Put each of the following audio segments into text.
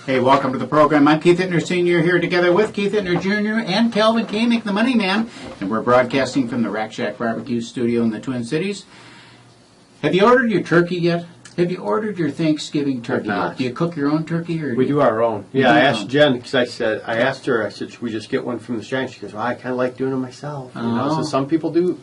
Hey, welcome to the program. I'm Keith Hittner Sr. here together with Keith Hittner Jr. and Kelvin Kaemingk, the Money Man, and we're broadcasting from the Rack Shack Barbecue Studio in the Twin Cities. Have you ordered your turkey yet? Have you ordered your Thanksgiving turkey yet? Do you cook your own turkey? Or we do our own. Yeah, I asked Jen, because I asked her, should we just get one from the shack? She goes, well, I kind of like doing it myself. You know? So some people do.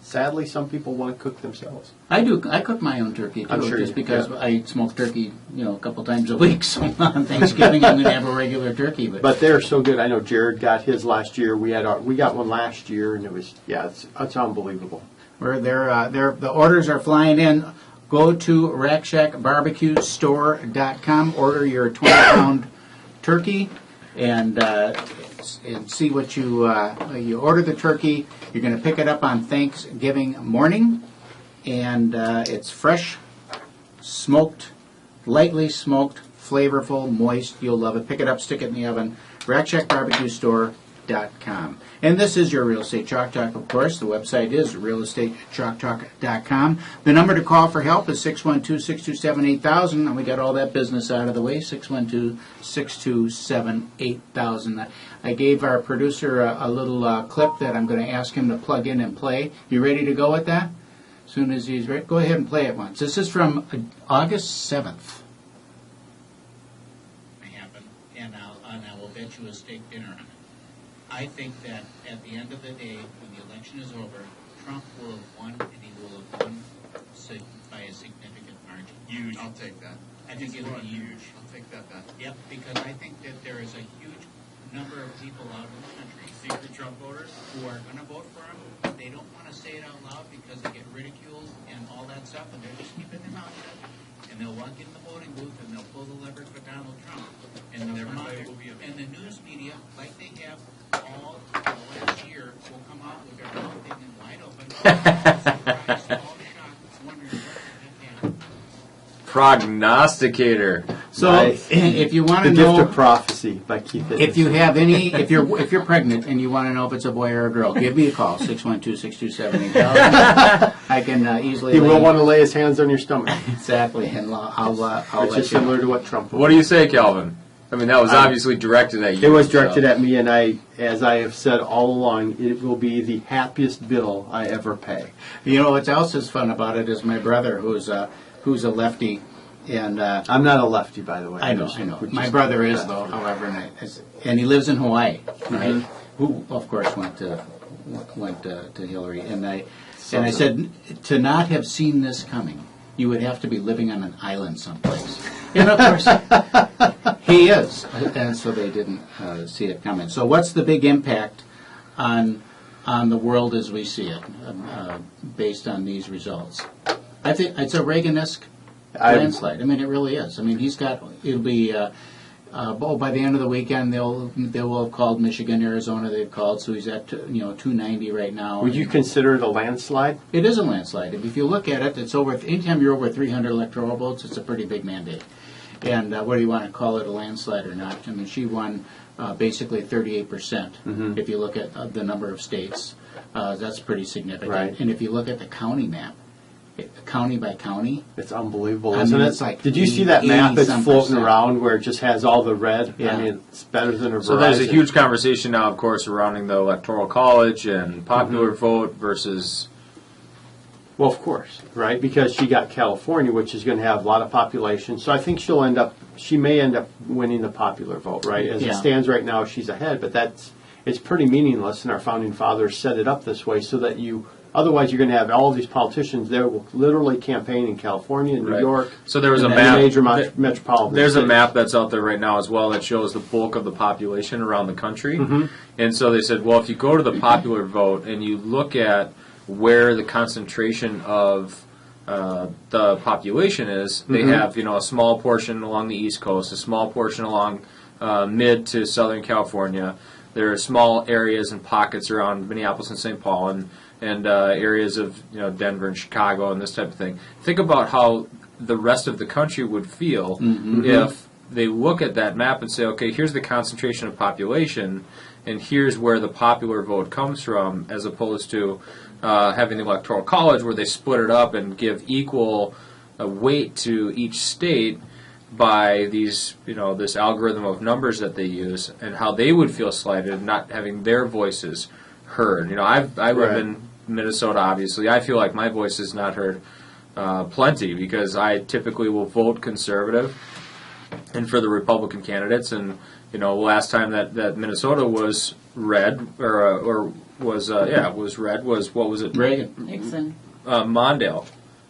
Sadly, some people want to cook themselves. I do. I cook my own turkey, too, I'm sure just because I smoke turkey, a couple times a week. So on Thanksgiving, I'm going to have a regular turkey. But they're so good. I know Jared got his last year. We got one last year, and it was, it's unbelievable. The orders are flying in. Go to RackShackBarbecueStore.com. Order your 20-pound turkey, and see what you order the turkey. You're going to pick it up on Thanksgiving morning, and it's fresh, smoked, lightly smoked, flavorful, moist. You'll love it. Pick it up, stick it in the oven. RackShackBarbecueStore.com. And this is your Real Estate Chalk Talk, of course. The website is realestatechalktalk.com. The number to call for help is 612-627-8000. And we got all that business out of the way, 612-627-8000. I gave our producer a little clip that I'm going to ask him to plug in and play. You ready to go with that? As soon as he's ready, go ahead and play it once. This is from August 7th. And I will bet you a steak dinner on it. I think that at the end of the day, when the election is over, Trump will have won, and he will have won by a significant margin. Huge. I'll take that. I think it'll be huge. I'll take that bet. Yep, because I think that there is a huge number of people out in the country, Secret Trump voters, who are going to vote for him, but they don't want to say it out loud because they get ridiculed and all that stuff, and they're just keeping their mouth shut. And they'll walk in the voting booth and they'll pull the lever for Donald Trump. And the news media, like they have all the last year, will come out with their mouth hanging wide open, surprised, all shocked, wondering what happened. Prognosticator. So, if you want to The know, Gift of Prophecy by Keith Hittner. if you have any, if you're pregnant and you want to know if it's a boy or a girl, give me a call, 612-627-8000. I can easily. He will want to lay his hands on your stomach. Exactly, and I'll Which let is you. similar to what Trump will. What do you say, Kelvin? I mean, that was obviously directed at you. It was directed at me, and as I have said all along, it will be the happiest bill I ever pay. You know what else is fun about it is my brother, who's a lefty, and I'm not a lefty, by the way. I know. My brother is, though, however, and he lives in Hawaii, right? Mm-hmm. Who, of course, went to Hillary, and I said, to not have seen this coming, you would have to be living on an island someplace. And of course, he is, and so they didn't see it coming. So, what's the big impact on the world as we see it, based on these results? I think it's a Reagan-esque landslide. I mean, it really is. I mean, it'll be. By the end of the weekend, they will have called Michigan, Arizona. They've called, so he's at 290 right now. Would you consider it a landslide? It is a landslide. If you look at it, it's over. Anytime you're over 300 electoral votes, it's a pretty big mandate. And whether you want to call it a landslide or not, I mean, she won basically 38%. Mm-hmm. If you look at the number of states, that's pretty significant. Right. And if you look at the county map, county by county, It's unbelievable, I isn't mean, it? it's like Did you see that map that's 80-some floating percent. around where it just has all the red? Yeah. I mean, it's better than a Verizon. So there's a huge conversation now, of course, surrounding the Electoral College and popular vote versus... Well, of course, right? Because she got California, which is going to have a lot of population. So I think she may end up winning the popular vote, right? As it stands right now, she's ahead, but it's pretty meaningless, and our founding fathers set it up this way so that otherwise you're going to have all these politicians there will literally campaign in California, New York. So there was a and map. Major metropolitan There's cities. a map that's out there right now as well that shows the bulk of the population around the country. Mm-hmm. And so they said, well, if you go to the popular vote and you look at where the concentration of the population is, they have a small portion along the East Coast, a small portion along mid to Southern California. There are small areas and pockets around Minneapolis and St. Paul and areas of Denver and Chicago and this type of thing. Think about how the rest of the country would feel if they look at that map and say, okay, here's the concentration of population, and here's where the popular vote comes from, as opposed to having the Electoral College where they split it up and give equal weight to each state. by these, this algorithm of numbers that they use, and how they would feel slighted, not having their voices heard. I live in Minnesota, obviously. I feel like my voice is not heard plenty because I typically will vote conservative and for the Republican candidates. And last time that Minnesota was red was red was, what was it? Reagan. Nixon. Mondale.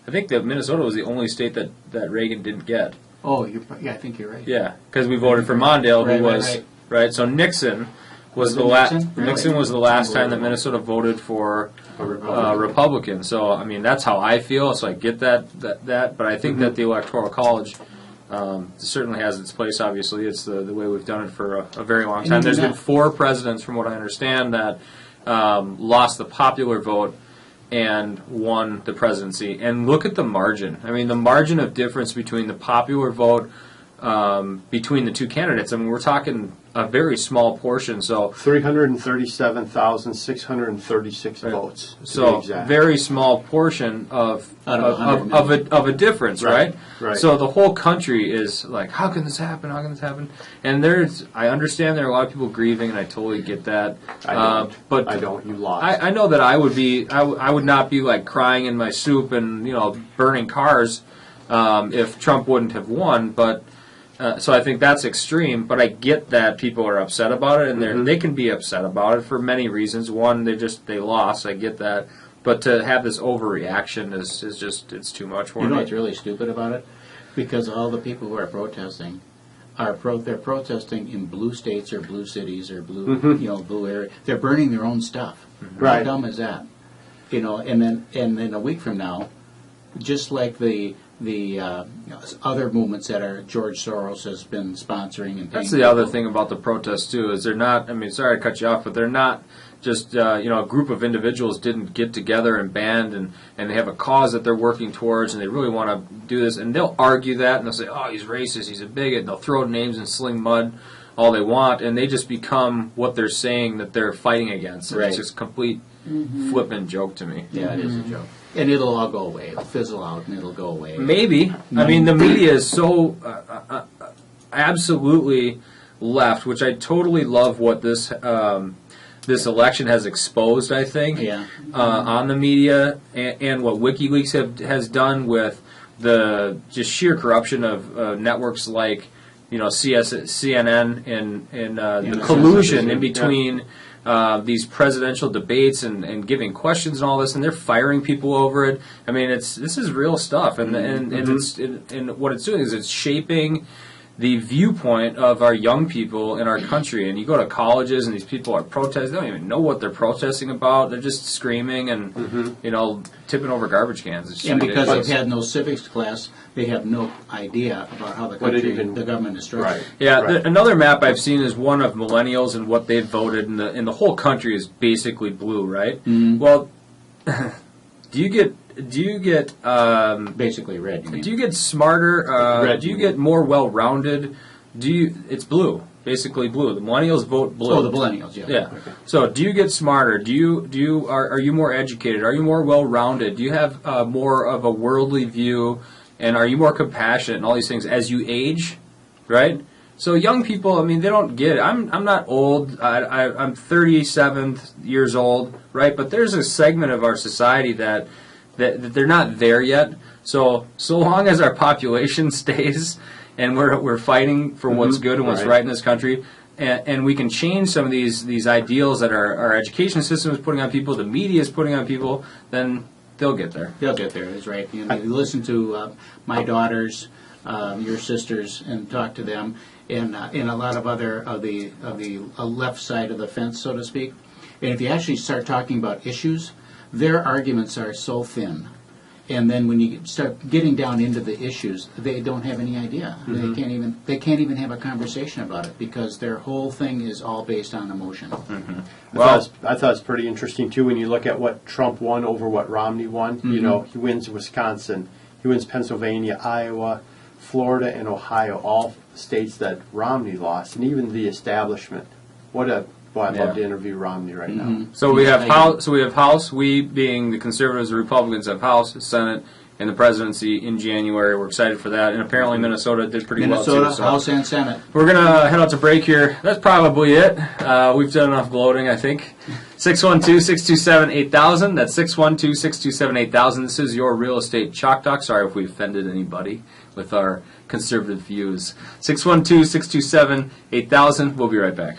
I think that Minnesota was the only state that Reagan didn't get. Oh, I think you're right. Yeah, because we voted for Mondale, who was right. So Nixon was the last. Nixon was the last time that Minnesota voted for a Republican. So I mean, that's how I feel. So I get that. But I think that the Electoral College certainly has its place. Obviously, it's the way we've done it for a very long time. There's been 4 presidents, from what I understand, that lost the popular vote and won the presidency. And look at the margin. I mean, the margin of difference between the popular vote between the 2 candidates. I mean, we're talking a very small portion. So 337,636 votes. So very small portion of a difference, right? Right. So the whole country is like, how can this happen? How can this happen? And I understand there are a lot of people grieving, and I totally get that. But I don't. You lost. I know that I would be. I would not be like crying in my soup and burning cars if Trump wouldn't have won. But so I think that's extreme. But I get that people are upset about it, and they can be upset about it for many reasons. One, they lost. I get that. But to have this overreaction is just, it's too much for me. You know what's really stupid about it? Because all the people who are protesting they're protesting in blue states or blue cities or blue blue area. They're burning their own stuff. Right. How dumb is that? And then a week from now, just like the other movements that George Soros has been sponsoring and paying. That's the other thing about the protests too, is they're not. I mean, sorry to cut you off, but they're not just a group of individuals didn't get together and band and they have a cause that they're working towards and they really want to do this, and they'll argue that and they'll say, oh, he's racist, he's a bigot, and they'll throw names and sling mud all they want, and they just become what they're saying that they're fighting against. And it's just a complete flippant joke to me. Yeah, it is a joke. And it'll all go away. It'll fizzle out and it'll go away. Maybe. I mean, the media is so absolutely left, which I totally love what this election has exposed, I think, on the media and what WikiLeaks has done with the just sheer corruption of networks like CNN and the collusion in between these presidential debates and giving questions and all this, and they're firing people over it. I mean, this is real stuff, and what it's doing is it's shaping the viewpoint of our young people in our country. And you go to colleges and these people are protesting. They don't even know what they're protesting about. They're just screaming and tipping over garbage cans. It's and because ridiculous. they've had no civics class, they have no idea about how the country, the government is structured. Right. Yeah, right. Another map I've seen is one of millennials and what they've voted, and the whole country is basically blue, right? Mm-hmm. Well, do you get basically red? You mean? Do you get smarter? Red, do you get more well-rounded? It's blue, basically blue. The millennials vote blue. Oh, the millennials, yeah. Yeah. Okay. So, do you get smarter? Are you more educated? Are you more well-rounded? Do you have more of a worldly view? And are you more compassionate and all these things as you age, right? So young people, I mean, they don't get it. I'm not old. I'm 37 years old, right? But there's a segment of our society that they're not there yet. So long as our population stays and we're fighting for what's good and what's right in this country, and we can change some of these ideals that our education system is putting on people, the media is putting on people, then they'll get there. They'll get there. That's right. You listen to my daughters, your sisters, and talk to them, and a lot of other of the left side of the fence, so to speak. And if you actually start talking about issues, their arguments are so thin. And then when you start getting down into the issues, they don't have any idea. Mm-hmm. They can't even have a conversation about it because their whole thing is all based on emotion. Mm-hmm. I thought it's pretty interesting too when you look at what Trump won over what Romney won. Mm-hmm. He wins Wisconsin, he wins Pennsylvania, Iowa, Florida, and Ohio, all states that Romney lost, and even the establishment. I'd love to interview Romney right now. So we have House. We being the conservatives and Republicans have House, Senate, in the presidency in January. We're excited for that. And apparently Minnesota did pretty well, Minnesota, too. So House and Senate. we're going to head out to break here. That's probably it. We've done enough gloating, I think. 612-627-8000. That's 612-627-8000. This is your Real Estate Chalk Talk. Sorry if we offended anybody with our conservative views. 612-627-8000. We'll be right back.